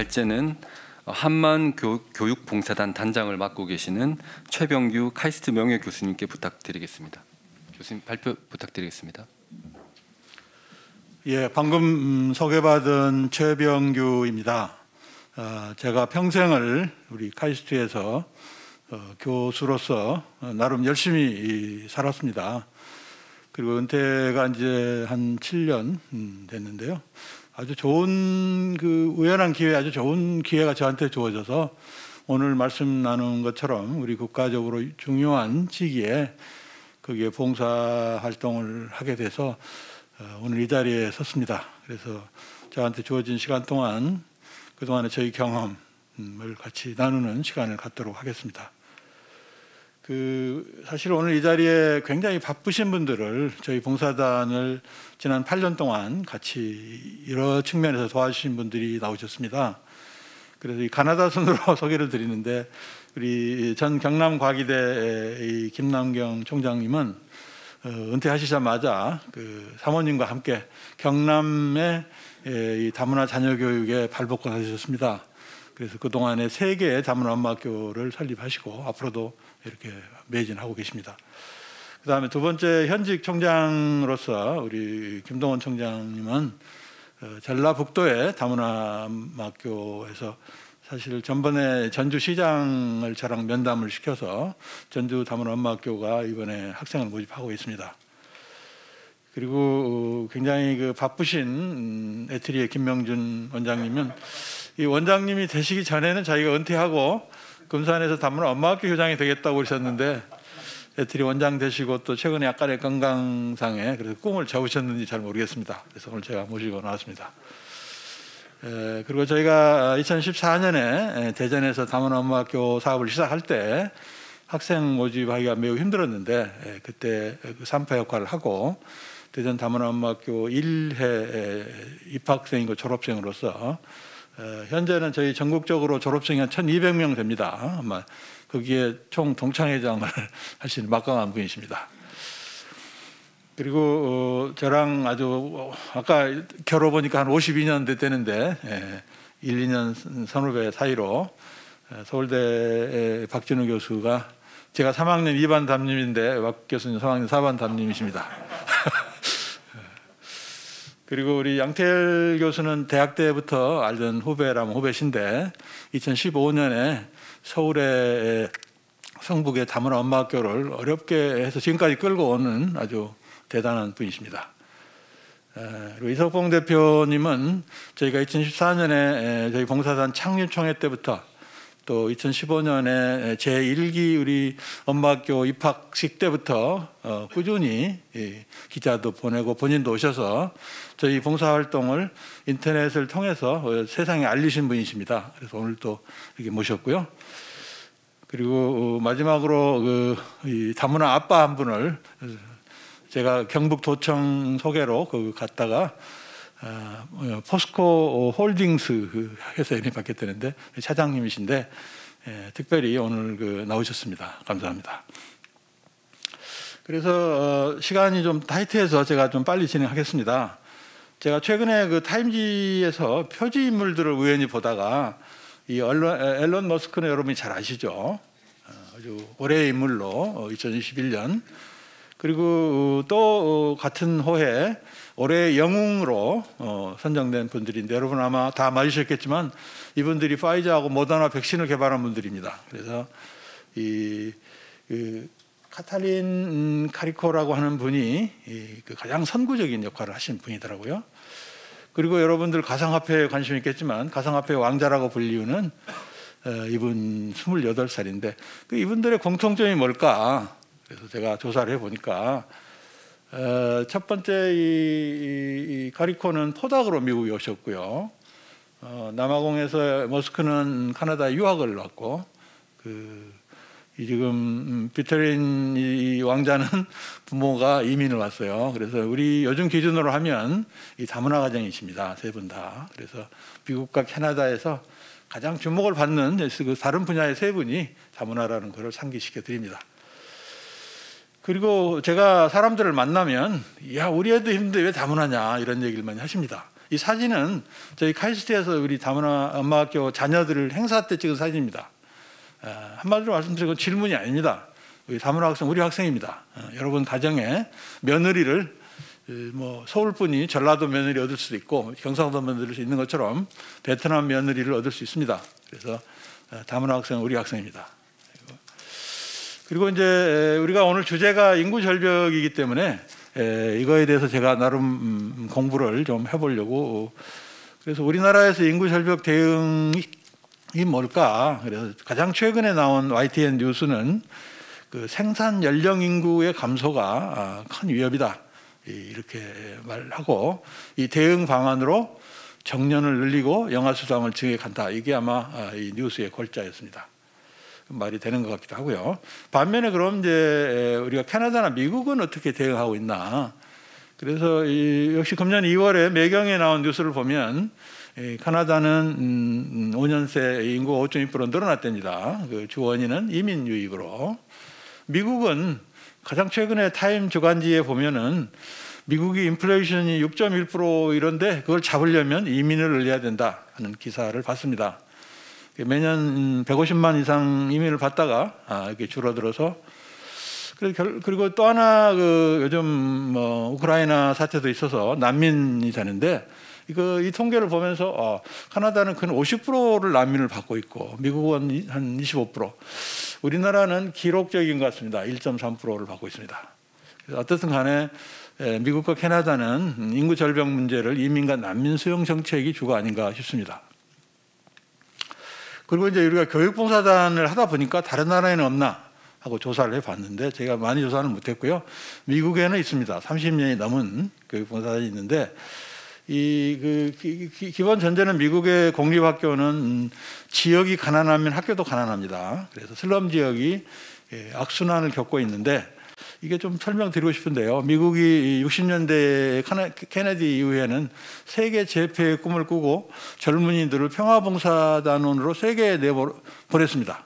발제는 한만 교육봉사단 단장을 맡고 계시는 최병규 카이스트 명예교수님께 부탁드리겠습니다. 교수님 발표 부탁드리겠습니다. 예, 방금 소개받은 최병규입니다. 제가 평생을 우리 카이스트에서 교수로서 나름 열심히 살았습니다. 그리고 은퇴가 이제 한 7년 됐는데요. 아주 좋은 우연한 기회, 아주 좋은 기회가 저한테 주어져서 오늘 말씀 나눈 것처럼 우리 국가적으로 중요한 시기에 거기에 봉사 활동을 하게 돼서 오늘 이 자리에 섰습니다. 그래서 저한테 주어진 시간 동안 그동안의 저희 경험을 같이 나누는 시간을 갖도록 하겠습니다. 사실 오늘 이 자리에 굉장히 바쁘신 분들을 저희 봉사단을 지난 8년 동안 같이 여러 측면에서 도와주신 분들이 나오셨습니다. 그래서 이 가나다 순으로 소개를 드리는데 우리 전 경남과기대 김남경 총장님은 은퇴하시자마자 사모님과 함께 경남의 이 다문화 자녀 교육에 발벗고 하셨습니다. 그래서 그동안에 3개의 다문화 엄마학교를 설립하시고 앞으로도 이렇게 매진하고 계십니다. 그 다음에 두 번째 현직 총장으로서 우리 김동원 총장님은 전라북도의 다문화 엄마학교에서 사실 전번에 전주시장을 저랑 면담을 시켜서 전주 다문화 엄마학교가 이번에 학생을 모집하고 있습니다. 그리고 굉장히 바쁘신 에트리의 김명준 원장님은 이 원장님이 되시기 전에는 자기가 은퇴하고 금산에서 다문화 엄마학교 교장이 되겠다고 그러셨는데 에트리 원장 되시고 또 최근에 약간의 건강상에 그래서 꿈을 접으셨는지 잘 모르겠습니다. 그래서 오늘 제가 모시고 나왔습니다. 그리고 저희가 2014년에 대전에서 다문화 엄마학교 사업을 시작할 때 학생 모집하기가 매우 힘들었는데 그때 산파 역할을 하고 대전 다문화 엄마학교 1회 입학생이고 졸업생으로서 현재는 저희 전국적으로 졸업생이 한 1,200명 됩니다. 아마 거기에 총 동창회장을 하시는 막강한 분이십니다. 그리고 저랑 아주 아까 결혼보니까 한 52년 됐다는데 1, 2년 선후배 사이로 서울대 박진우 교수가 제가 3학년 2반 담임인데 박 교수님 3학년 4반 담임이십니다. 그리고 우리 양태열 교수는 대학 때부터 알던 후배라면 후배신데 2015년에 서울의 성북의 다문화 엄마학교를 어렵게 해서 지금까지 끌고 오는 아주 대단한 분이십니다. 그리고 이석봉 대표님은 저희가 2014년에 저희 봉사단 창립총회 때부터 또 2015년에 제1기 우리 엄마학교 입학식 때부터 꾸준히 기자도 보내고 본인도 오셔서 저희 봉사활동을 인터넷을 통해서 세상에 알리신 분이십니다. 그래서 오늘 또 이렇게 모셨고요. 그리고 마지막으로 이 다문화 아빠 한 분을 제가 경북도청 소개로 갔다가 포스코 홀딩스 회사 이름이 바뀌었다는데 차장님이신데 특별히 오늘 나오셨습니다. 감사합니다. 그래서 시간이 좀 타이트해서 제가 좀 빨리 진행하겠습니다. 제가 최근에 타임지에서 표지 인물들을 우연히 보다가 이 앨런 머스크는 여러분이 잘 아시죠? 아주 올해의 인물로 2021년 그리고 또 같은 호에 올해 영웅으로 선정된 분들인데 여러분 아마 다 맞으셨겠지만 이분들이 파이저하고 모더나 백신을 개발한 분들입니다. 그래서 이 카탈린 카리코라고 하는 분이 가장 선구적인 역할을 하신 분이더라고요. 그리고 여러분들 가상화폐에 관심 있겠지만 가상화폐 왕자라고 불리우는 이분 28살인데 이분들의 공통점이 뭘까? 그래서 제가 조사를 해보니까 첫 번째 이 카리코는 포닥으로 미국에 오셨고요. 남아공에서 머스크는 카나다에 유학을 왔고 지금 비터린 이 왕자는 부모가 이민을 왔어요. 그래서 우리 요즘 기준으로 하면 이 다문화 가정이십니다. 세 분 다. 그래서 미국과 캐나다에서 가장 주목을 받는 다른 분야의 세 분이 다문화라는 것을 상기시켜 드립니다. 그리고 제가 사람들을 만나면 야 우리 애도 힘든데 왜 다문화냐 이런 얘기를 많이 하십니다. 이 사진은 저희 카이스트에서 우리 다문화 엄마학교 자녀들을 행사 때 찍은 사진입니다. 한마디로 말씀드리면 질문이 아닙니다. 우리 다문화 학생 우리 학생입니다. 여러분 가정에 며느리를 뭐 서울분이 전라도 며느리 얻을 수도 있고 경상도 며느리 얻을 수 있는 것처럼 베트남 며느리를 얻을 수 있습니다. 그래서 다문화 학생은 우리 학생입니다. 그리고 이제 우리가 오늘 주제가 인구 절벽이기 때문에 이거에 대해서 제가 나름 공부를 좀 해보려고. 그래서 우리나라에서 인구 절벽 대응이 뭘까? 그래서 가장 최근에 나온 YTN 뉴스는 그 생산 연령 인구의 감소가 큰 위협이다 이렇게 말하고, 이 대응 방안으로 정년을 늘리고 영아 수당을 증액한다. 이게 아마 이 뉴스의 골자였습니다. 말이 되는 것 같기도 하고요. 반면에 그럼 이제 우리가 캐나다나 미국은 어떻게 대응하고 있나? 그래서 역시 금년 2월에 매경에 나온 뉴스를 보면 캐나다는 5년 새 인구가 5.2% 늘어났답니다. 그 주 원인은 이민 유입으로. 미국은 가장 최근에 타임 주간지에 보면은 미국이 인플레이션이 6.1% 이런데 그걸 잡으려면 이민을 늘려야 된다 하는 기사를 봤습니다. 매년 150만 이상 이민을 받다가 이렇게 줄어들어서, 그리고 또 하나 그 요즘 뭐 우크라이나 사태도 있어서 난민이 되는데 이 통계를 보면서 캐나다는 근 50%를 난민을 받고 있고 미국은 한 25%, 우리나라는 기록적인 것 같습니다. 1.3%를 받고 있습니다. 그래서 어떻든 간에 미국과 캐나다는 인구 절벽 문제를 이민과 난민 수용 정책이 주가 아닌가 싶습니다. 그리고 이제 우리가 교육봉사단을 하다 보니까 다른 나라에는 없나 하고 조사를 해봤는데 제가 많이 조사는 못했고요. 미국에는 있습니다. 30년이 넘은 교육봉사단이 있는데 기본 전제는 미국의 공립학교는 지역이 가난하면 학교도 가난합니다. 그래서 슬럼 지역이 악순환을 겪고 있는데, 이게 좀 설명드리고 싶은데요. 미국이 60년대 케네디 이후에는 세계 재패의 꿈을 꾸고 젊은이들을 평화봉사단원으로 세계에 내보냈습니다.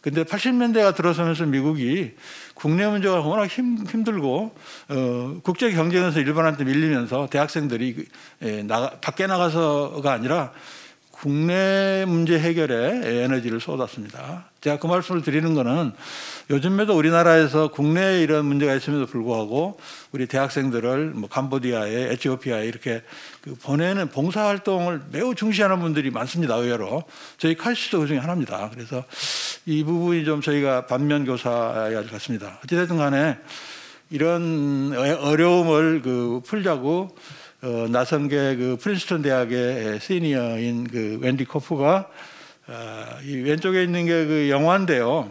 근데 80년대가 들어서면서 미국이 국내 문제가 워낙 힘들고 국제 경쟁에서 일본한테 밀리면서 대학생들이 밖에 나가서가 아니라 국내 문제 해결에 에너지를 쏟았습니다. 제가 그 말씀을 드리는 것은 요즘에도 우리나라에서 국내에 이런 문제가 있음에도 불구하고 우리 대학생들을 뭐 캄보디아에 에티오피아에 이렇게 보내는 봉사활동을 매우 중시하는 분들이 많습니다. 의외로 저희 카이스트도 그 중에 하나입니다. 그래서 이 부분이 좀 저희가 반면교사여야 할 것 같습니다. 어찌됐든 간에 이런 어려움을 풀자고 나선계 프린스턴 대학의 시니어인 웬디 코프가 이 왼쪽에 있는 게 영화인데요.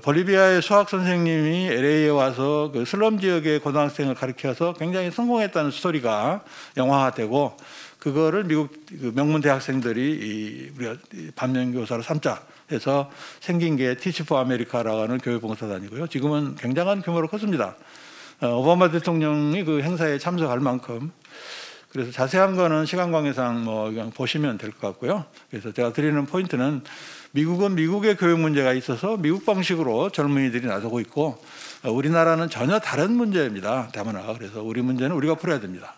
볼리비아의 수학 선생님이 LA에 와서 슬럼 지역의 고등학생을 가르쳐서 굉장히 성공했다는 스토리가 영화화되고, 그거를 미국 명문 대학생들이 우리가 반면교사로 삼자 해서 생긴 게 티치 포 아메리카라고 하는 교육봉사단이고요. 지금은 굉장한 규모로 컸습니다. 오바마 대통령이 그 행사에 참석할 만큼. 그래서 자세한 거는 시간 관계상 그냥 보시면 될 것 같고요. 그래서 제가 드리는 포인트는 미국은 미국의 교육 문제가 있어서 미국 방식으로 젊은이들이 나서고 있고, 우리나라는 전혀 다른 문제입니다. 다문화가. 그래서 우리 문제는 우리가 풀어야 됩니다.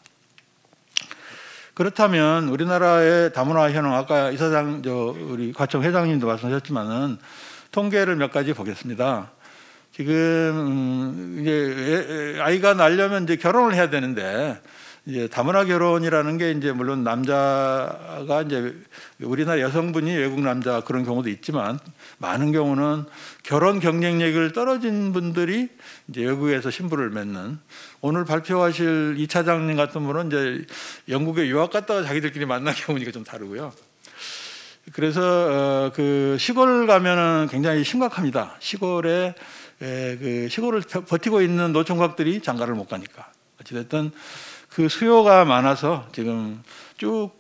그렇다면 우리나라의 다문화 현황, 아까 이사장 우리 과청 회장님도 말씀하셨지만은 통계를 몇 가지 보겠습니다. 지금 이제 아이가 낳으려면 이제 결혼을 해야 되는데, 이제 다문화 결혼이라는 게 이제 물론 남자가 이제 우리나라 여성분이 외국 남자 그런 경우도 있지만, 많은 경우는 결혼 경쟁력을 떨어진 분들이 이제 외국에서 신부를 맺는, 오늘 발표하실 이 차장님 같은 분은 이제 영국에 유학 갔다가 자기들끼리 만난 경우니까 좀 다르고요. 그래서 시골 가면은 굉장히 심각합니다. 시골에 시골을 버티고 있는 노총각들이 장가를 못 가니까. 어찌됐든 그 수요가 많아서 지금 쭉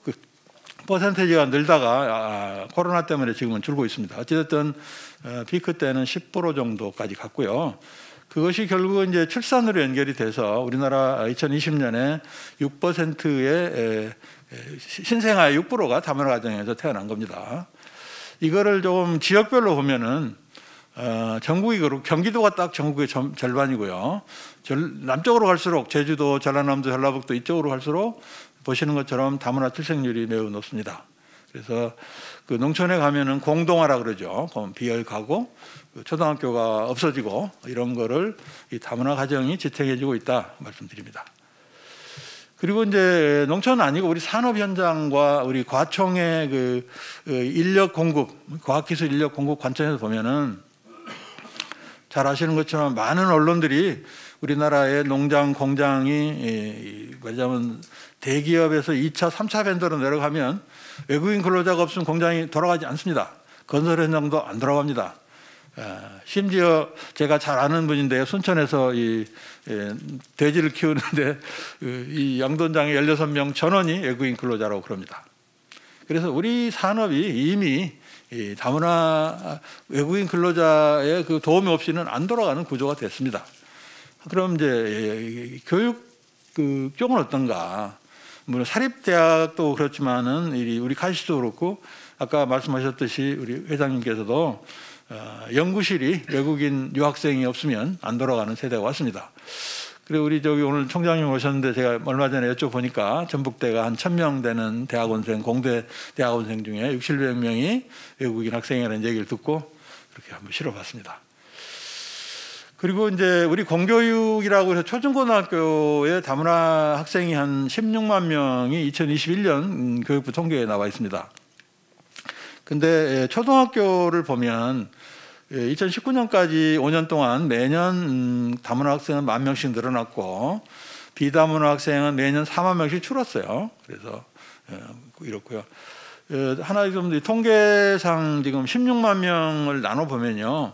퍼센테이지가 늘다가 코로나 때문에 지금은 줄고 있습니다. 어찌됐든 피크 때는 10% 정도까지 갔고요. 그것이 결국은 이제 출산으로 연결이 돼서 우리나라 2020년에 6%의 신생아의 6%가 다문화 가정에서 태어난 겁니다. 이거를 조금 지역별로 보면은 전국이 경기도가 딱 전국의 절반이고요. 남쪽으로 갈수록 제주도, 전라남도, 전라북도 이쪽으로 갈수록 보시는 것처럼 다문화 출생률이 매우 높습니다. 그래서 그 농촌에 가면은 공동화라 그러죠. 비열 가구, 초등학교가 없어지고 이런 거를 이 다문화 가정이 지탱해주고 있다 말씀드립니다. 그리고 이제 농촌은 아니고 우리 산업 현장과 우리 과총의 그 인력 공급, 과학기술 인력 공급 관점에서 보면은 잘 아시는 것처럼 많은 언론들이 우리나라의 농장, 공장이 말하자면 대기업에서 2차, 3차 벤더로 내려가면 외국인 근로자가 없으면 공장이 돌아가지 않습니다. 건설 현장도 안 돌아갑니다. 심지어 제가 잘 아는 분인데요. 순천에서 이 돼지를 키우는데 이 양돈장에 16명 전원이 외국인 근로자라고 그럽니다. 그래서 우리 산업이 이미 이 다문화 외국인 근로자의 그 도움이 없이는 안 돌아가는 구조가 됐습니다. 그럼 이제 교육 그 쪽은 어떤가? 물론 사립대학도 그렇지만은 우리 카이스트도 그렇고 아까 말씀하셨듯이 우리 회장님께서도 연구실이 외국인 유학생이 없으면 안 돌아가는 세대가 왔습니다. 그리고 우리 저기 오늘 총장님 오셨는데 제가 얼마 전에 여쭤보니까 전북대가 한 1000명 되는 대학원생, 공대 대학원생 중에 600명이 외국인 학생이라는 얘기를 듣고 그렇게 한번 실어봤습니다. 그리고 이제 우리 공교육이라고 해서 초중고등학교에 다문화 학생이 한 16만 명이 2021년 교육부 통계에 나와 있습니다. 근데 초등학교를 보면 2019년까지 5년 동안 매년 다문화 학생은 10,000명씩 늘어났고 비다문화 학생은 매년 4만 명씩 줄었어요. 그래서 이렇고요. 하나 좀 통계상 지금 16만 명을 나눠 보면요.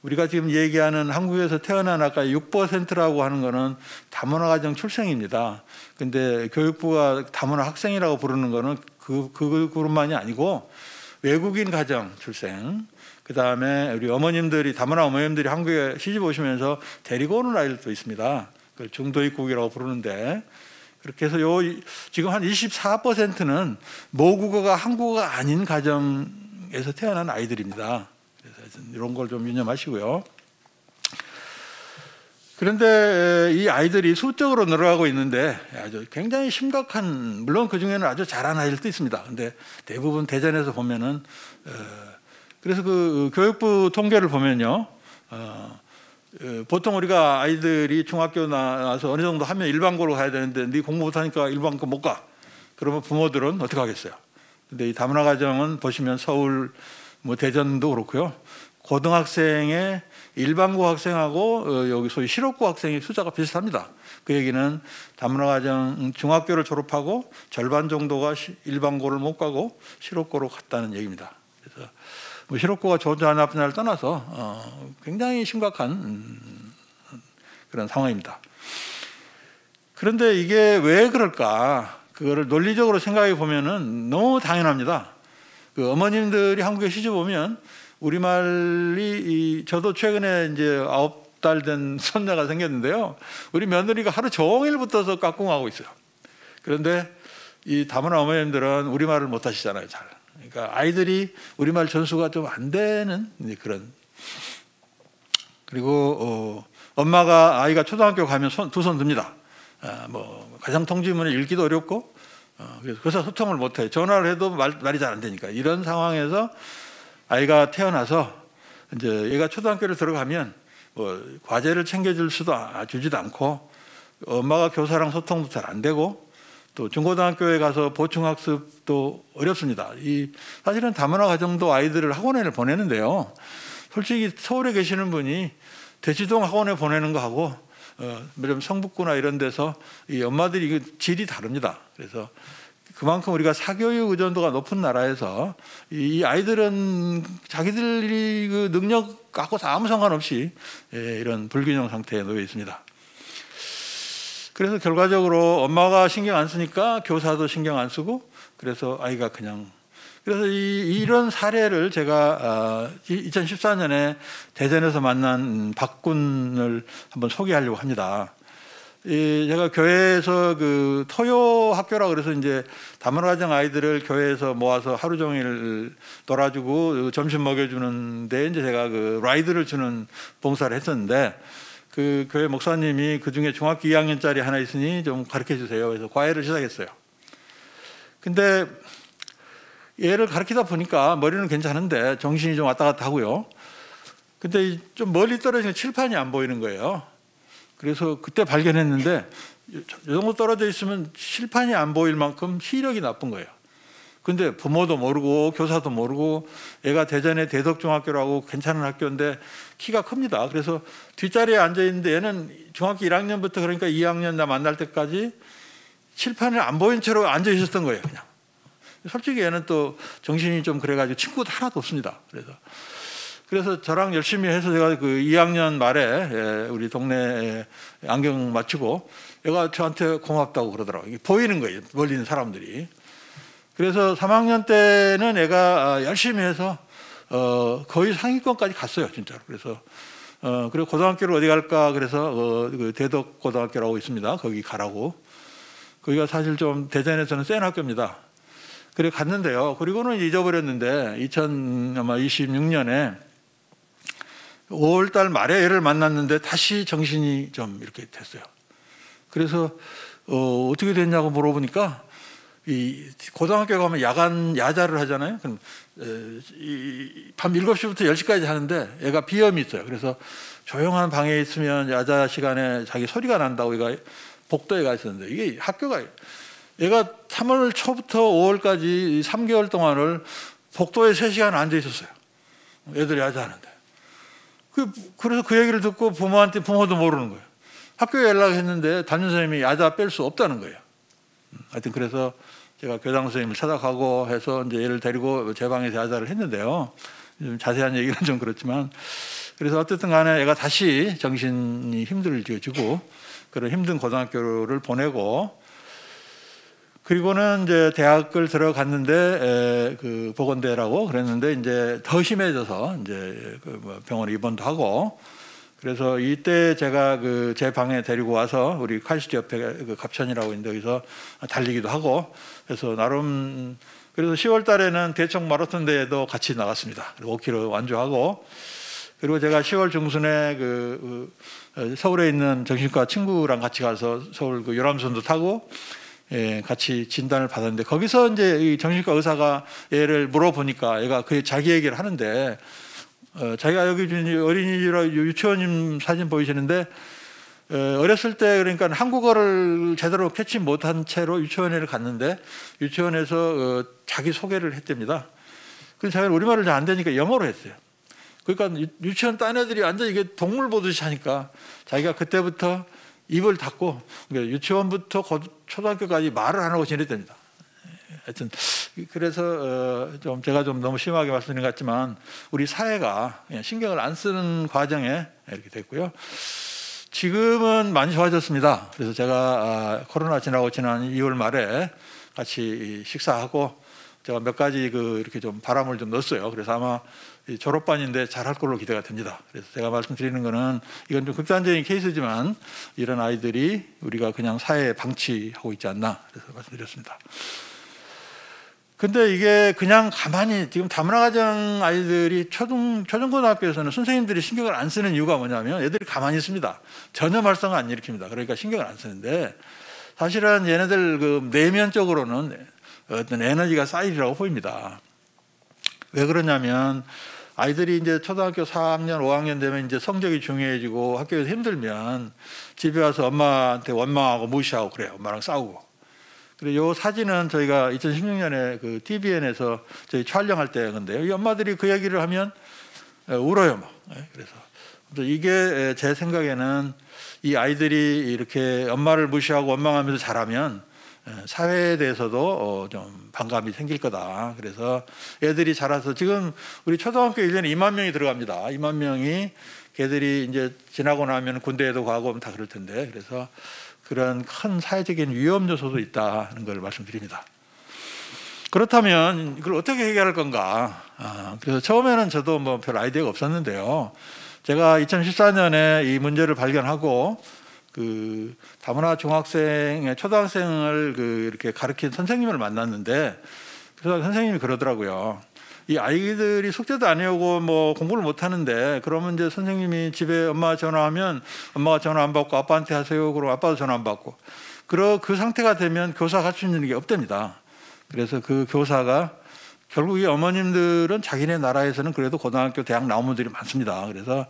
우리가 지금 얘기하는 한국에서 태어난 아까 6%라고 하는 거는 다문화 가정 출생입니다. 근데 교육부가 다문화 학생이라고 부르는 거는 그 그룹만이 아니고 외국인 가정 출생, 그 다음에 우리 어머님들이 다문화 어머님들이 한국에 시집 오시면서 데리고 오는 아이들도 있습니다. 그걸 중도 입국이라고 부르는데 그렇게 해서 지금 한 24%는 모국어가 한국어가 아닌 가정에서 태어난 아이들입니다. 그래서 이런 걸 좀 유념하시고요. 그런데 이 아이들이 수적으로 늘어가고 있는데 아주 굉장히 심각한, 물론 그 중에는 아주 잘하는 아이들도 있습니다. 근데 대부분 대전에서 보면은 그래서 그 교육부 통계를 보면요, 보통 우리가 아이들이 중학교 나와서 어느 정도 하면 일반고로 가야 되는데 네 공부 못하니까 일반고 못 가. 그러면 부모들은 어떻게 하겠어요? 근데 이 다문화 가정은 보시면 서울, 뭐 대전도 그렇고요. 고등학생의 일반고 학생하고 여기 소위 실업고 학생의 숫자가 비슷합니다. 그 얘기는 다문화 가정 중학교를 졸업하고 절반 정도가 일반고를 못 가고 실업고로 갔다는 얘기입니다. 그래서 뭐 실업고가 좋냐 나쁘냐를 떠나서 굉장히 심각한 그런 상황입니다. 그런데 이게 왜 그럴까? 그거를 논리적으로 생각해 보면은 너무 당연합니다. 그 어머님들이 한국에 시집 오면 우리말이 저도 최근에 이제 9달 된 손녀가 생겼는데요. 우리 며느리가 하루 종일 붙어서 깍꿍하고 있어요. 그런데 이 다문화 어머님들은 우리말을 못 하시잖아요, 잘. 그러니까 아이들이 우리말 전수가 좀 안 되는 그런. 그리고 엄마가 아이가 초등학교 가면 두 손 듭니다. 뭐 가정 통지문을 읽기도 어렵고 그래서 소통을 못 해요. 전화를 해도 말이 잘 안 되니까. 이런 상황에서 아이가 태어나서 이제 얘가 초등학교를 들어가면 뭐 과제를 챙겨줄 수도 주지도 않고 엄마가 교사랑 소통도 잘 안 되고 또 중고등학교에 가서 보충학습도 어렵습니다. 사실은 다문화 가정도 아이들을 학원에 보내는데요. 솔직히 서울에 계시는 분이 대치동 학원에 보내는 거하고 성북구나 이런 데서 이 엄마들이 질이 다릅니다. 그래서 그만큼 우리가 사교육 의존도가 높은 나라에서 이 아이들은 자기들이 그 능력하고 아무 상관없이 이런 불균형 상태에 놓여 있습니다. 그래서 결과적으로 엄마가 신경 안 쓰니까 교사도 신경 안 쓰고 그래서 아이가 그래서 이런 사례를 제가 2014년에 대전에서 만난 박군을 한번 소개하려고 합니다. 제가 교회에서 그 토요 학교라 그래서 이제 다문화 가정 아이들을 교회에서 모아서 하루 종일 놀아주고 점심 먹여주는데 이제 제가 그 라이드를 주는 봉사를 했었는데 그 교회 목사님이 그 중에 중학교 2학년짜리 하나 있으니 좀 가르쳐 주세요. 그래서 과외를 시작했어요. 근데 얘를 가르치다 보니까 머리는 괜찮은데 정신이 좀 왔다 갔다 하고요. 근데 좀 멀리 떨어지는 칠판이 안 보이는 거예요. 그래서 그때 발견했는데 이 정도 떨어져 있으면 칠판이 안 보일 만큼 시력이 나쁜 거예요. 근데 부모도 모르고 교사도 모르고 얘가 대전의 대덕중학교라고 괜찮은 학교인데 키가 큽니다. 그래서 뒷자리에 앉아 있는데 얘는 중학교 1학년부터 그러니까 2학년 나 만날 때까지 칠판을 안 보인 채로 앉아 있었던 거예요. 그냥. 솔직히 얘는 또 정신이 좀 그래가지고 친구도 하나도 없습니다. 그래서 저랑 열심히 해서 제가 그 2학년 말에 우리 동네에 안경 맞추고 얘가 저한테 고맙다고 그러더라고요. 보이는 거예요. 멀리 있는 사람들이. 그래서 3학년 때는 애가 열심히 해서 거의 상위권까지 갔어요, 진짜로. 그래서 그리고 고등학교를 어디 갈까 그래서 그 대덕 고등학교라고 있습니다. 거기 가라고. 거기가 사실 좀 대전에서는 센 학교입니다. 그래 갔는데요. 그리고는 잊어버렸는데 2026년에 5월달 말에 애를 만났는데 다시 정신이 좀 이렇게 됐어요. 그래서 어떻게 됐냐고 물어보니까 이 고등학교 가면 야간 야자를 하잖아요. 그럼 밤 7시부터 10시까지 하는데 애가 비염이 있어요. 그래서 조용한 방에 있으면 야자 시간에 자기 소리가 난다고 얘가 복도에 가 있었는데 이게 학교가 얘가 3월 초부터 5월까지 3개월 동안을 복도에 3시간 앉아 있었어요. 애들이 야자하는데. 그래서 그 얘기를 듣고 부모도 모르는 거예요. 학교에 연락했는데 담임선생님이 야자 뺄 수 없다는 거예요. 하여튼 그래서 제가 교장 선생님을 찾아가고 해서 이제 얘를 데리고 제 방에서 야자를 했는데요. 좀 자세한 얘기는 좀 그렇지만 그래서 어쨌든 간에 얘가 다시 정신이 힘들어지고 그런 힘든 고등학교를 보내고 그리고는 이제 대학을 들어갔는데 그 보건대라고 그랬는데 이제 더 심해져서 이제 그 병원에 입원도 하고 그래서 이때 제가 그 제 방에 데리고 와서 우리 칼시티 옆에 그 갑천이라고 있는데 여기서 달리기도 하고 그래서 나름 그래서 10월 달에는 대청 마라톤 대회도 같이 나갔습니다. 5km 완주하고 그리고 제가 10월 중순에 서울에 있는 정신과 친구랑 같이 가서 서울 그 유람선도 타고 같이 진단을 받았는데 거기서 이제 이 정신과 의사가 얘를 물어보니까 얘가 그 자기 얘기를 하는데 자기가 여기 어린이집이라 유치원님 사진 보이시는데 어렸을 때 그러니까 한국어를 제대로 캐치 못한 채로 유치원에 갔는데 유치원에서 자기 소개를 했답니다. 그래서 자기는 우리말을 잘 안 되니까 영어로 했어요. 그러니까 유치원 딴 애들이 완전 이게 동물 보듯이 하니까 자기가 그때부터 입을 닫고 그러니까 유치원부터 초등학교까지 말을 안 하고 지냈답니다. 하여튼 그래서 좀 제가 좀 너무 심하게 말씀드린 것 같지만 우리 사회가 그냥 신경을 안 쓰는 과정에 이렇게 됐고요. 지금은 많이 좋아졌습니다. 그래서 제가 코로나 지나고 지난 2월 말에 같이 식사하고 제가 몇 가지 이렇게 좀 바람을 좀 넣었어요. 그래서 아마 졸업반인데 잘할 걸로 기대가 됩니다. 그래서 제가 말씀드리는 거는 이건 좀 극단적인 케이스지만 이런 아이들이 우리가 그냥 사회에 방치하고 있지 않나 그래서 말씀드렸습니다. 근데 이게 그냥 가만히 지금 다문화가정 아이들이 초중고등학교에서는 선생님들이 신경을 안 쓰는 이유가 뭐냐면 애들이 가만히 있습니다. 전혀 말썽을 안 일으킵니다. 그러니까 신경을 안 쓰는데 사실은 얘네들 그 내면적으로는 어떤 에너지가 쌓이리라고 보입니다. 왜 그러냐면 아이들이 이제 초등학교 4학년, 5학년 되면 이제 성적이 중요해지고 학교에서 힘들면 집에 와서 엄마한테 원망하고 무시하고 그래요. 엄마랑 싸우고. 그리고 이 사진은 저희가 2016년에 그 TVN에서 저희 촬영할 때 건데요. 이 엄마들이 그 얘기를 하면 울어요. 막. 그래서 이게 제 생각에는 이 아이들이 이렇게 엄마를 무시하고 원망하면서 자라면 사회에 대해서도 좀 반감이 생길 거다. 그래서 애들이 자라서 지금 우리 초등학교 1년에 2만 명이 들어갑니다. 2만 명이 걔들이 이제 지나고 나면 군대에도 가고 다 그럴 텐데 그래서 그런 큰 사회적인 위험 요소도 있다는 걸 말씀드립니다. 그렇다면 이걸 어떻게 해결할 건가? 그래서 처음에는 저도 뭐 별 아이디어가 없었는데요. 제가 2014년에 이 문제를 발견하고 그 다문화 중학생, 초등학생을 이렇게 가르친 선생님을 만났는데 그 선생님이 그러더라고요. 이 아이들이 숙제도 안 해오고 뭐 공부를 못 하는데 그러면 이제 선생님이 집에 엄마 전화하면 엄마가 전화 안 받고 아빠한테 하세요. 그러고 아빠도 전화 안 받고 그 상태가 되면 교사가 할 수 있는 게 없답니다. 그래서 그 교사가 결국 이 어머님들은 자기네 나라에서는 그래도 고등학교, 대학 나온 분들이 많습니다. 그래서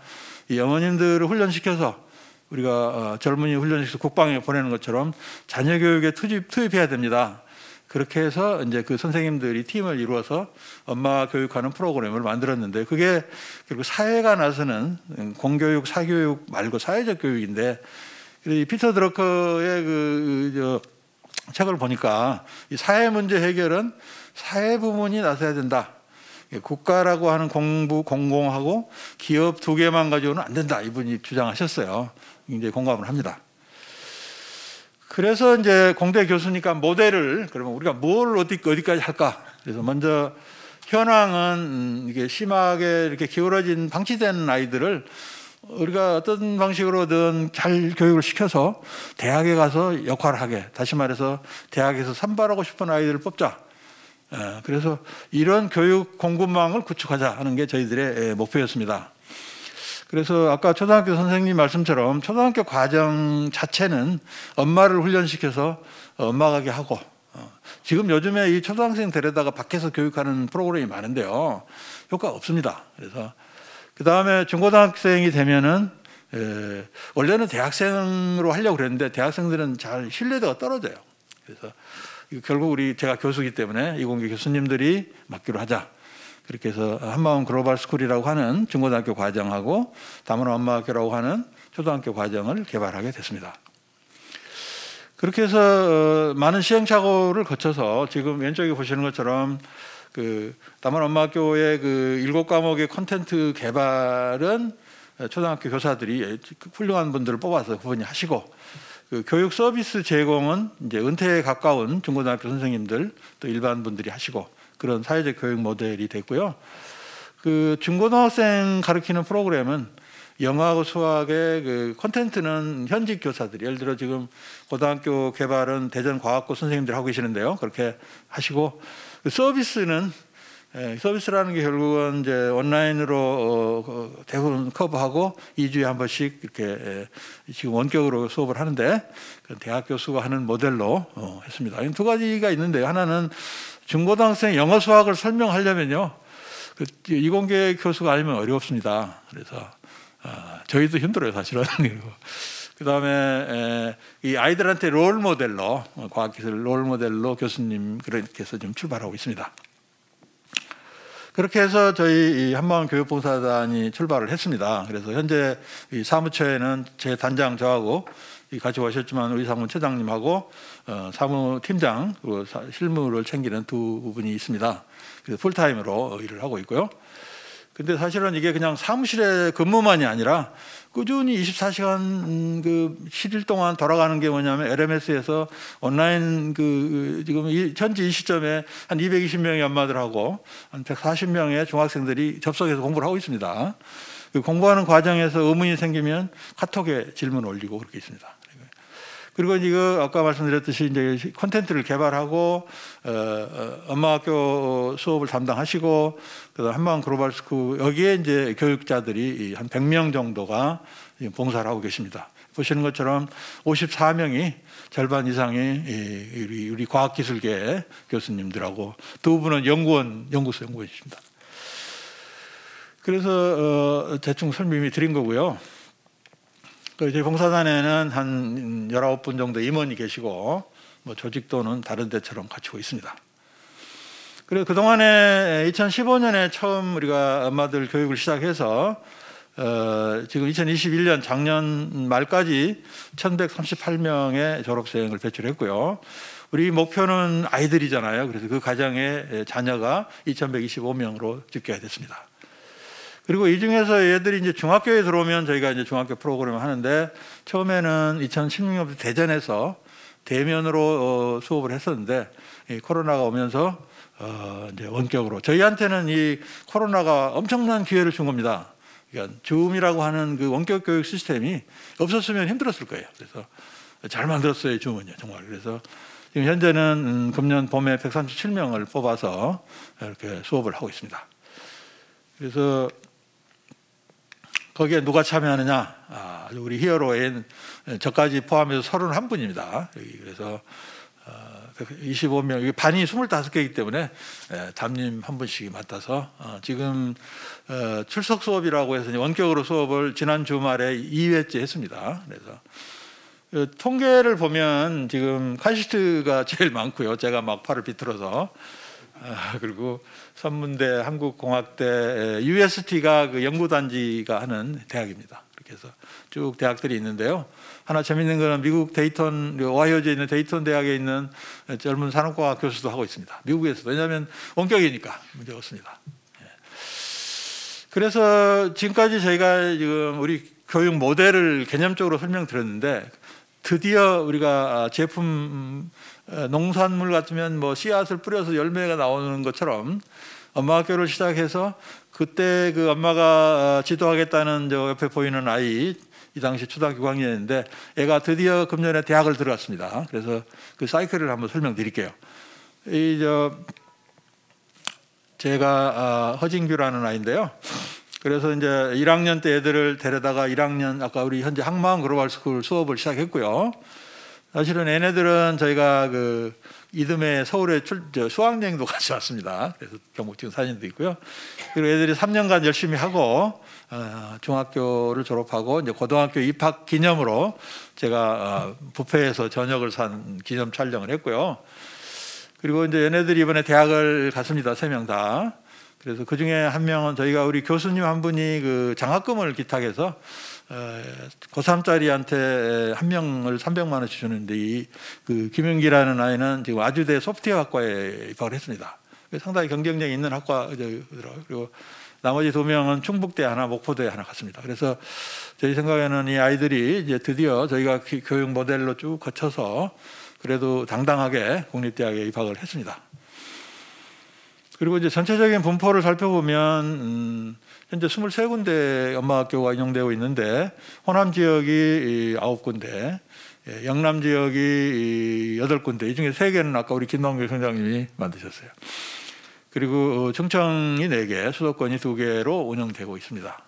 이 어머님들을 훈련시켜서 우리가 젊은이 훈련시켜서 국방에 보내는 것처럼 자녀 교육에 투입해야 됩니다. 그렇게 해서 이제 그 선생님들이 팀을 이루어서 엄마 교육하는 프로그램을 만들었는데, 그게 결국 사회가 나서는 공교육, 사교육 말고 사회적 교육인데, 이 피터 드러커의 책을 보니까 이 사회 문제 해결은 사회 부문이 나서야 된다. 국가라고 하는 공공하고 기업 두 개만 가지고는 안 된다. 이분이 주장하셨어요. 굉장히 공감을 합니다. 그래서 이제 공대 교수니까 모델을, 그러면 우리가 뭘 어디까지 할까? 그래서 먼저 현황은 이게 심하게 이렇게 기울어진 방치된 아이들을 우리가 어떤 방식으로든 잘 교육을 시켜서 대학에 가서 역할을 하게, 다시 말해서 대학에서 선발하고 싶은 아이들을 뽑자. 그래서 이런 교육 공급망을 구축하자 하는 게 저희들의 목표였습니다. 그래서 아까 초등학교 선생님 말씀처럼 초등학교 과정 자체는 엄마를 훈련시켜서 엄마 가게 하고, 지금 요즘에 이 초등학생 데려다가 밖에서 교육하는 프로그램이 많은데요, 효과가 없습니다. 그래서 그 다음에 중고등학생이 되면은 원래는 대학생으로 하려고 그랬는데 대학생들은 잘 신뢰도가 떨어져요. 그래서 결국 제가 교수이기 때문에 이공계 교수님들이 맡기로 하자. 그렇게 해서 한마음 글로벌 스쿨이라고 하는 중고등학교 과정하고 다문화 엄마학교라고 하는 초등학교 과정을 개발하게 됐습니다. 그렇게 해서 많은 시행착오를 거쳐서 지금 왼쪽에 보시는 것처럼 그 다문화 엄마학교의 그 7과목의 콘텐츠 개발은 초등학교 교사들이 훌륭한 분들을 뽑아서 그분이 하시고, 그 교육 서비스 제공은 이제 은퇴에 가까운 중고등학교 선생님들 또 일반 분들이 하시고, 그런 사회적 교육 모델이 됐고요. 그 중고등학생 가르치는 프로그램은 영어하고 수학의 그 콘텐츠는 현직 교사들이, 예를 들어 지금 고등학교 개발은 대전과학고 선생님들 하고 계시는데요, 그렇게 하시고, 그 서비스는 서비스라는 게 결국은 이제 온라인으로 대부분 커버하고 2주에 한 번씩 이렇게 지금 원격으로 수업을 하는데, 대학 교수가 하는 모델로 했습니다. 두 가지가 있는데요. 하나는 중고등학생 영어 수학을 설명하려면요, 그 이공계 교수가 아니면 어렵습니다. 그래서 저희도 힘들어요, 사실은. 그 다음에 이 아이들한테 롤 모델로, 과학기술 롤 모델로 교수님 그렇게 해서 좀 출발하고 있습니다. 그렇게 해서 저희 한마음 교육봉사단이 출발을 했습니다. 그래서 현재 이 사무처에는 제 단장 저하고 같이 오셨지만 우리 사무처장님하고 사무팀장, 그리고 실무를 챙기는 두 분이 있습니다. 그래서 풀타임으로 일을 하고 있고요. 근데 사실은 이게 그냥 사무실의 근무만이 아니라 꾸준히 24시간 그 7일 동안 돌아가는 게 뭐냐면, LMS에서 온라인 지금 현재 이 시점에 한 220명의 엄마들하고 한 140명의 중학생들이 접속해서 공부를 하고 있습니다. 그 공부하는 과정에서 의문이 생기면 카톡에 질문 올리고 그렇게 있습니다. 그리고 이거 아까 말씀드렸듯이 이제 콘텐츠를 개발하고 엄마학교 수업을 담당하시고, 그다음 한마음 글로벌 스쿨, 여기에 이제 교육자들이 한 100명 정도가 봉사를 하고 계십니다. 보시는 것처럼 54명이 절반 이상이 우리 과학기술계 교수님들하고 두 분은 연구소연구원이십니다. 그래서 대충 설명이 드린 거고요. 저희 봉사단에는 한 19분 정도 임원이 계시고, 뭐 조직도는 다른 데처럼 갖추고 있습니다. 그리고 그동안에 2015년에 처음 우리가 엄마들 교육을 시작해서 지금 2021년 작년 말까지 1138명의 졸업생을 배출했고요. 우리 목표는 아이들이잖아요. 그래서 그 가정의 자녀가 2125명으로 집계가 됐습니다. 그리고 이 중에서 얘들이 이제 중학교에 들어오면 저희가 이제 중학교 프로그램을 하는데, 처음에는 2016년부터 대전에서 대면으로 수업을 했었는데, 코로나가 오면서 이제 원격으로, 저희한테는 이 코로나가 엄청난 기회를 준 겁니다. 그러니까 줌이라고 하는 그 원격 교육 시스템이 없었으면 힘들었을 거예요. 그래서 잘 만들었어요, 줌은요, 정말. 그래서 지금 현재는 금년 봄에 137명을 뽑아서 이렇게 수업을 하고 있습니다. 그래서 거기에 누가 참여하느냐? 우리 히어로인 저까지 포함해서 31분입니다. 그래서 25명, 반이 25개이기 때문에 담임 한 분씩 맡아서 지금 출석 수업이라고 해서 원격으로 수업을 지난 주말에 2회째 했습니다. 그래서 통계를 보면 지금 카이스트가 제일 많고요. 제가 막 팔을 비틀어서 그리고 선문대, 한국공학대, UST가 그 연구단지가 하는 대학입니다. 그렇게 해서 쭉 대학들이 있는데요. 하나 재밌는 거는 미국 데이턴, 오하이오주에 있는 데이턴 대학에 있는 젊은 산업과학 교수도 하고 있습니다. 미국에서도. 왜냐하면 원격이니까 문제가 없습니다. 그래서 지금까지 저희가 지금 우리 교육 모델을 개념적으로 설명드렸는데, 드디어 우리가 제품 농산물 같으면 뭐 씨앗을 뿌려서 열매가 나오는 것처럼 엄마학교를 시작해서 그때 그 엄마가 지도하겠다는 저 옆에 보이는 아이, 이 당시 초등학교 6학년인데 애가 드디어 금년에 대학을 들어갔습니다. 그래서 그 사이클을 한번 설명드릴게요. 제가 허진규라는 아이인데요. 그래서 이제 1학년 때 애들을 데려다가 1학년 아까 우리 현재 항마은 글로벌 스쿨 수업을 시작했고요. 사실은 얘네들은 저희가 그 이듬해 서울에 수학여행도 같이 왔습니다. 그래서 경북 지금 사진도 있고요. 그리고 애들이 3년간 열심히 하고 중학교를 졸업하고 이제 고등학교 입학 기념으로 제가 뷔페에서 저녁을 산 기념 촬영을 했고요. 그리고 이제 얘네들이 이번에 대학을 갔습니다. 3명 다. 그래서 그 중에 한 명은 저희가 우리 교수님 한 분이 그 장학금을 기탁해서 고3짜리한테 한 명을 300만 원씩 주는데 그 김윤기라는 아이는 지금 아주대 소프트웨어학과에 입학을 했습니다. 상당히 경쟁력이 있는 학과더라고요. 그리고 나머지 2명은 충북대 하나, 목포대 하나 갔습니다. 그래서 저희 생각에는 이 아이들이 이제 드디어 저희가 교육 모델로 쭉 거쳐서 그래도 당당하게 국립대학에 입학을 했습니다. 그리고 이제 전체적인 분포를 살펴보면 현재 23군데 엄마학교가 운영되고 있는데 호남 지역이 9군데, 영남 지역이 8군데, 이 중에 3개는 아까 우리 김동규 선장님이 만드셨어요. 그리고 충청이 4개, 수도권이 2개로 운영되고 있습니다.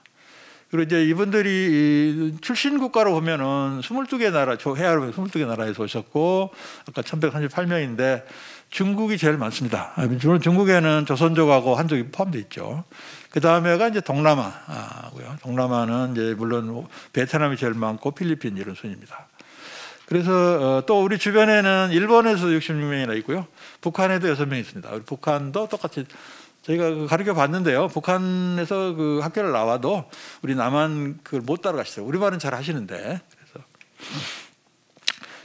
그리고 이제 이분들이 출신 국가로 보면은 22개 나라, 해외로 22개 나라에서 오셨고 아까 1138명인데 중국이 제일 많습니다. 물론 중국에는 조선족하고 한족이 포함되어 있죠. 그 다음에가 이제 동남아고요. 동남아는 이제 물론 베트남이 제일 많고 필리핀 이런 순입니다. 그래서 또 우리 주변에는 일본에서 66명이나 있고요. 북한에도 6명 있습니다. 우리 북한도 똑같이 저희가 가르쳐 봤는데요. 북한에서 그 학교를 나와도 우리 남한 그걸 못 따라가시더라고요. 우리말은 잘 하시는데.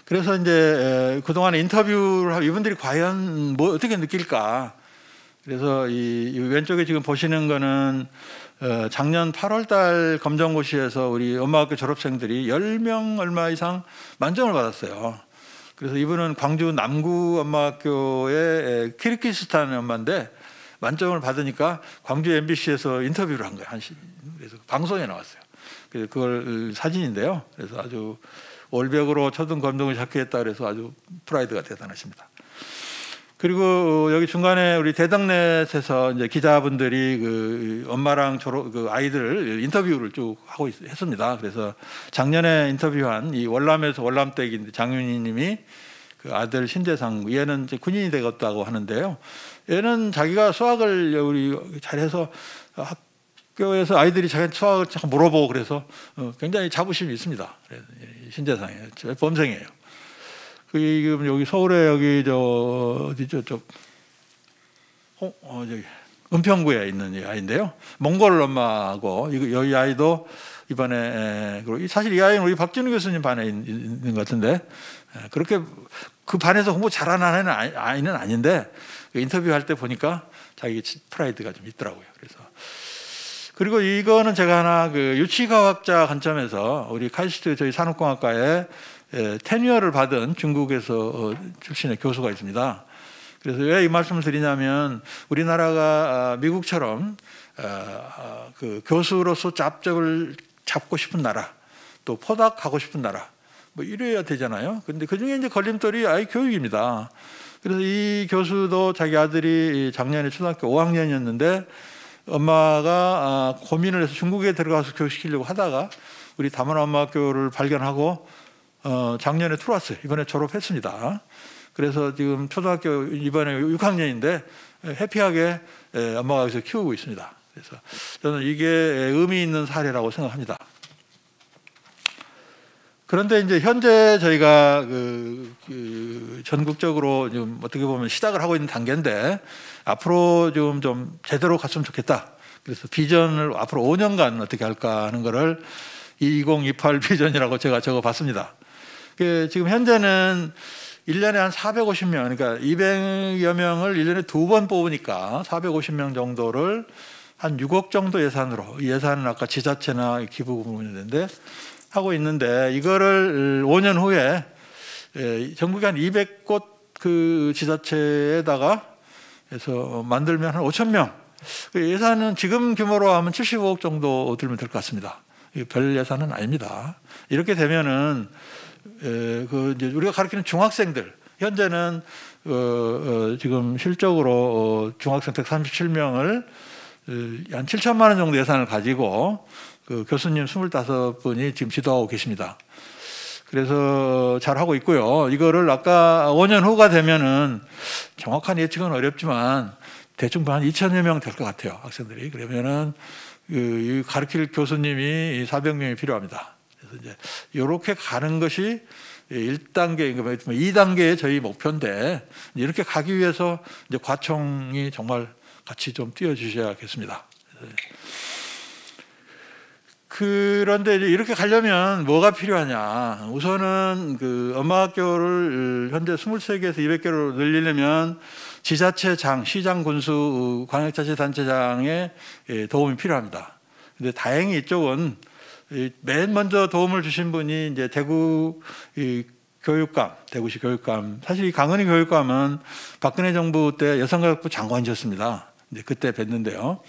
그래서 이제 그동안 인터뷰를 하고 이분들이 과연 뭐 어떻게 느낄까. 그래서 이 왼쪽에 지금 보시는 거는 작년 8월 달 검정고시에서 우리 엄마학교 졸업생들이 10명 얼마 이상 만점을 받았어요. 그래서 이분은 광주 남구 엄마학교의 키르기스탄 엄마인데 만점을 받으니까 광주 MBC에서 인터뷰를 한 거예요. 그래서 방송에 나왔어요. 그래서 그걸 사진인데요. 그래서 아주 월벽으로 초등 검정을 시작했다 그래서 아주 프라이드가 대단하십니다. 그리고 여기 중간에 우리 대덕넷에서 이제 기자분들이 그 엄마랑 그 아이들 인터뷰를 쭉 하고 했습니다. 그래서 작년에 인터뷰한 이 월남에서 월남댁인데 장윤희님이 그 아들 신재상, 얘는 이제 군인이 되었다고 하는데요. 얘는 자기가 수학을 우리 잘해서 학교에서 아이들이 자기 수학을 자꾸 물어보고 그래서 굉장히 자부심이 있습니다. 신재상이에요. 범생이에요. 그 여기 서울에 여기 저기 은평구에 있는 이 아이인데요. 몽골 엄마하고 이 아이도 이번에 그리고 사실 이 아이는 우리 박진우 교수님 반에 있는 것 같은데 그렇게 그 반에서 공부 잘하는 아이는 아닌데 인터뷰할 때 보니까 자기 프라이드가 좀 있더라고요. 그래서 그리고 이거는 제가 하나 그 유치과학자 관점에서 우리 카이스트 저희 산업공학과에 테뉴어를 받은 중국에서 출신의 교수가 있습니다. 그래서 왜 이 말씀을 드리냐면 우리나라가 미국처럼 그 교수로서 잡적을 잡고 싶은 나라, 또 포닥하고 싶은 나라, 뭐 이래야 되잖아요. 그런데 그 중에 이제 걸림돌이 아이 교육입니다. 그래서 이 교수도 자기 아들이 작년에 초등학교 5학년이었는데 엄마가 고민을 해서 중국에 들어가서 교육시키려고 하다가 우리 다문화 엄마학교를 발견하고 작년에 들어왔어요. 이번에 졸업했습니다. 그래서 지금 초등학교 이번에 6학년인데 해피하게 엄마가 여기서 키우고 있습니다. 그래서 저는 이게 의미 있는 사례라고 생각합니다. 그런데 이제 현재 저희가 전국적으로 좀 어떻게 보면 시작을 하고 있는 단계인데 앞으로 좀 제대로 갔으면 좋겠다. 그래서 비전을 앞으로 5년간 어떻게 할까 하는 거를 2028 비전이라고 제가 적어봤습니다. 지금 현재는 1년에 한 450명, 그러니까 200여 명을 1년에 2번 뽑으니까 450명 정도를 한 6억 정도 예산으로, 이 예산은 아까 지자체나 기부 부분인데 하고 있는데 이거를 5년 후에 전국에 한 200곳 그 지자체에다가 해서 만들면 한 5천 명. 예산은 지금 규모로 하면 75억 정도 들면 될 것 같습니다. 별 예산은 아닙니다. 이렇게 되면은 이제 우리가 가르치는 중학생들 현재는 지금 실적으로 중학생 137명을 한 7천만 원 정도 예산을 가지고 교수님 25분이 지금 지도하고 계십니다. 그래서 잘하고 있고요. 이거를 아까 5년 후가 되면은 정확한 예측은 어렵지만 대충 한 2천여 명 될 것 같아요. 학생들이. 그러면은 가르칠 교수님이 400명이 필요합니다. 그래서 이제 이렇게 가는 것이 1단계, 2단계의 저희 목표인데 이렇게 가기 위해서 이제 과총이 정말 같이 좀 뛰어주셔야겠습니다. 그런데 이제 이렇게 가려면 뭐가 필요하냐? 우선은 엄마 학교를 현재 23개에서 200개로 늘리려면 지자체장, 시장, 군수, 광역자치단체장의 도움이 필요합니다. 근데 다행히 이쪽은 맨 먼저 도움을 주신 분이 이제 대구 교육감, 대구시 교육감. 사실 이 강은희 교육감은 박근혜 정부 때 여성가족부 장관이셨습니다. 이제 그때 뵀는데요.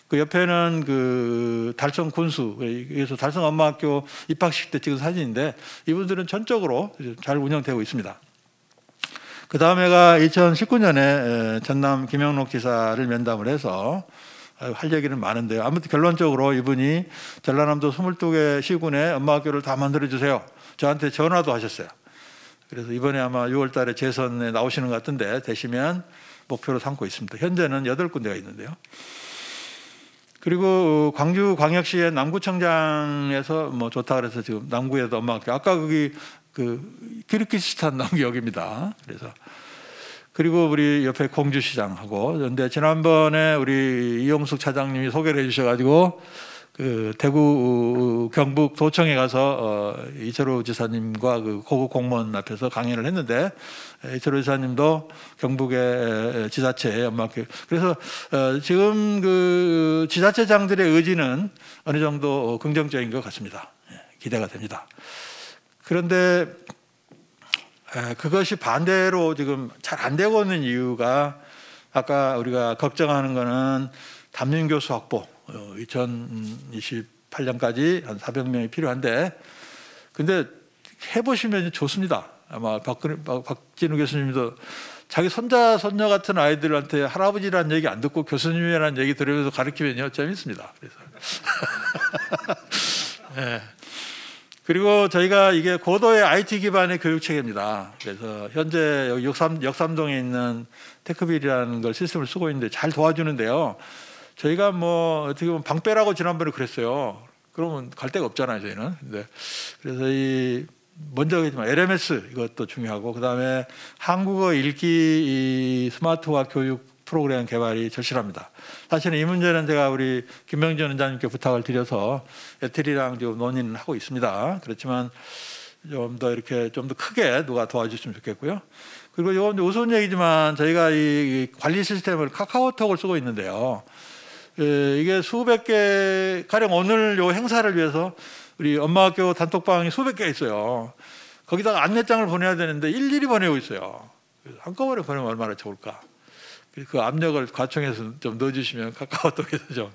그 옆에는 달성 군수, 그래서 달성 엄마학교 입학식 때 찍은 사진인데 이분들은 전적으로 잘 운영되고 있습니다. 그 다음에가 2019년에 전남 김영록 지사를 면담을 해서 할 얘기는 많은데요. 아무튼 결론적으로 이분이 전라남도 22개 시군에 엄마학교를 다 만들어주세요. 저한테 전화도 하셨어요. 그래서 이번에 아마 6월 달에 재선에 나오시는 것 같은데 되시면 목표로 삼고 있습니다. 현재는 8군데가 있는데요. 그리고 광주광역시의 남구청장에서 뭐 좋다 그래서 지금 남구에도 엄마학교, 아까 거기 키르기스탄 남구역입니다. 그래서 그리고 우리 옆에 공주시장하고, 그런데 지난번에 우리 이용숙 차장님이 소개를 해주셔가지고 대구 경북 도청에 가서 이철우 지사님과 고급 공무원 앞에서 강연을 했는데 이철우 지사님도 경북의 지자체의 엄마학교. 그래서 지금 지자체장들의 의지는 어느 정도 긍정적인 것 같습니다. 기대가 됩니다. 그런데 그것이 반대로 지금 잘 안 되고 있는 이유가 아까 우리가 걱정하는 거는 담임 교수 확보, 2028년까지 한 400명이 필요한데, 근데 해보시면 좋습니다. 아마 박진우 교수님도 자기 손자, 손녀 같은 아이들한테 할아버지라는 얘기 안 듣고 교수님이라는 얘기 들으면서 가르치면요, 재밌습니다. 그래서. 네. 그리고 저희가 이게 고도의 IT 기반의 교육 체계입니다. 그래서 현재 여기 역삼동에 있는 테크빌이라는 걸 시스템을 쓰고 있는데 잘 도와주는데요. 저희가 뭐 어떻게 보면 방빼라고 지난번에 그랬어요. 그러면 갈 데가 없잖아요, 저희는. 근데 그래서 먼저 얘기했지만 LMS 이것도 중요하고, 그 다음에 한국어 읽기 스마트화 교육 프로그램 개발이 절실합니다. 사실은 이 문제는 제가 우리 김명준 원장님께 부탁을 드려서 애틀이랑 지금 논의는 하고 있습니다. 그렇지만 좀 더 이렇게 좀 더 크게 누가 도와주시면 좋겠고요. 그리고 이건 우스운 얘기지만 저희가 이 관리 시스템을 카카오톡을 쓰고 있는데요. 이게 수백 개 가령 오늘 요 행사를 위해서 우리 엄마학교 단톡방이 수백 개 있어요. 거기다가 안내장을 보내야 되는데 일일이 보내고 있어요. 한꺼번에 보내면 얼마나 좋을까. 그 압력을 과청에서 좀 넣어주시면 카카오톡에서 좀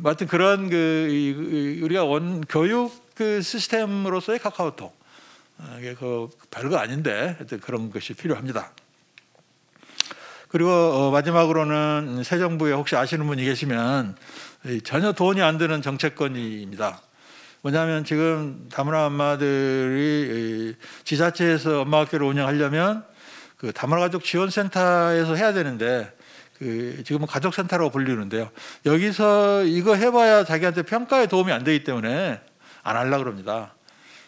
하여튼 그런 우리가 교육 시스템으로서의 카카오톡, 이게 별거 아닌데 하여튼 그런 것이 필요합니다. 그리고 마지막으로는 새 정부에 혹시 아시는 분이 계시면 전혀 돈이 안 드는 정책건입니다. 뭐냐면 지금 다문화 엄마들이 지자체에서 엄마학교를 운영하려면 그 다문화가족 지원센터에서 해야 되는데 지금은 가족센터라고 불리는데요. 여기서 이거 해봐야 자기한테 평가에 도움이 안 되기 때문에 안 하려고 그럽니다.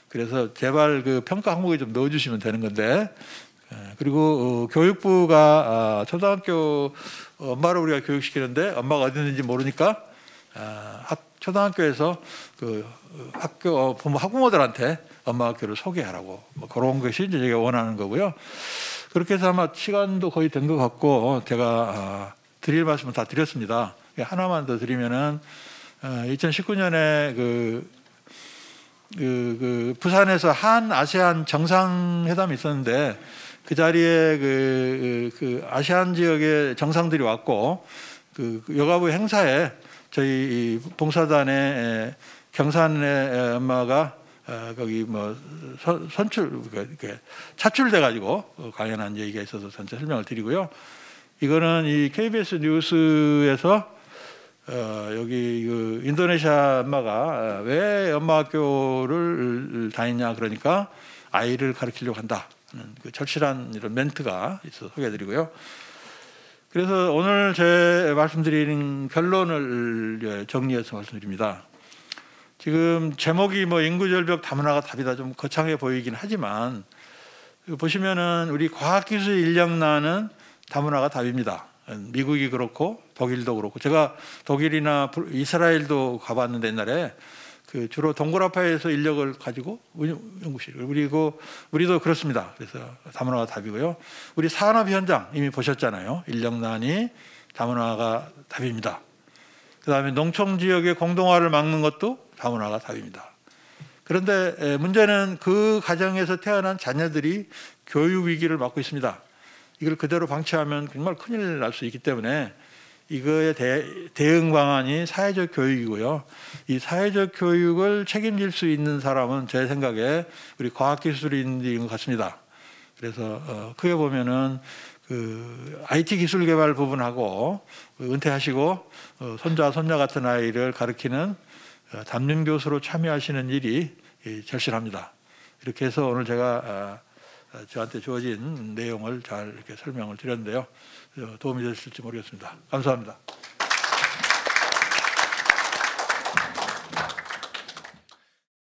그래서 제발 그 평가 항목에 좀 넣어주시면 되는 건데, 그리고 교육부가 초등학교 엄마를 우리가 교육시키는데 엄마가 어디 있는지 모르니까 초등학교에서 그 학교 부모 학부모들한테 엄마 학교를 소개하라고, 뭐 그런 것이 이제 제가 원하는 거고요. 그렇게 해서 아마 시간도 거의 된 것 같고 제가 드릴 말씀을 다 드렸습니다. 하나만 더 드리면은 2019년에 그 부산에서 한 아세안 정상회담이 있었는데 그 자리에 그 아시안 지역의 정상들이 왔고 그 여가부 행사에 저희 봉사단의 경산의 엄마가 거기 뭐 차출돼 가지고 관련한 얘기가 있어서 전체 설명을 드리고요. 이거는 이 KBS 뉴스에서 여기 그 인도네시아 엄마가 왜 엄마 학교를 다니냐 그러니까 아이를 가르치려고 한다 하는 그 절실한 이런 멘트가 있어서 소개해드리고요. 그래서 오늘 제 말씀드리는 결론을 정리해서 말씀드립니다. 지금 제목이 뭐 인구절벽 다문화가 답이다 좀 거창해 보이긴 하지만 보시면은 우리 과학기술 인력난은 다문화가 답입니다. 미국이 그렇고 독일도 그렇고 제가 독일이나 이스라엘도 가봤는데 옛날에 그 주로 동굴아파에서 인력을 가지고 연구실 우리도 그렇습니다. 그래서 다문화가 답이고요. 우리 산업 현장 이미 보셨잖아요. 인력난이 다문화가 답입니다. 그다음에 농촌 지역의 공동화를 막는 것도 다문화가 답입니다. 그런데 문제는 그 가정에서 태어난 자녀들이 교육 위기를 맞고 있습니다. 이걸 그대로 방치하면 정말 큰일 날 수 있기 때문에 이거에 대응 방안이 사회적 교육이고요. 이 사회적 교육을 책임질 수 있는 사람은 제 생각에 우리 과학기술인들인 것 같습니다. 그래서 크게 보면은 그 IT 기술 개발 부분하고 은퇴하시고 손자 손녀 같은 아이를 가르치는 담임 교수로 참여하시는 일이 절실합니다. 이렇게 해서 오늘 제가 저한테 주어진 내용을 잘 이렇게 설명을 드렸는데요. 도움이 됐을지 모르겠습니다. 감사합니다.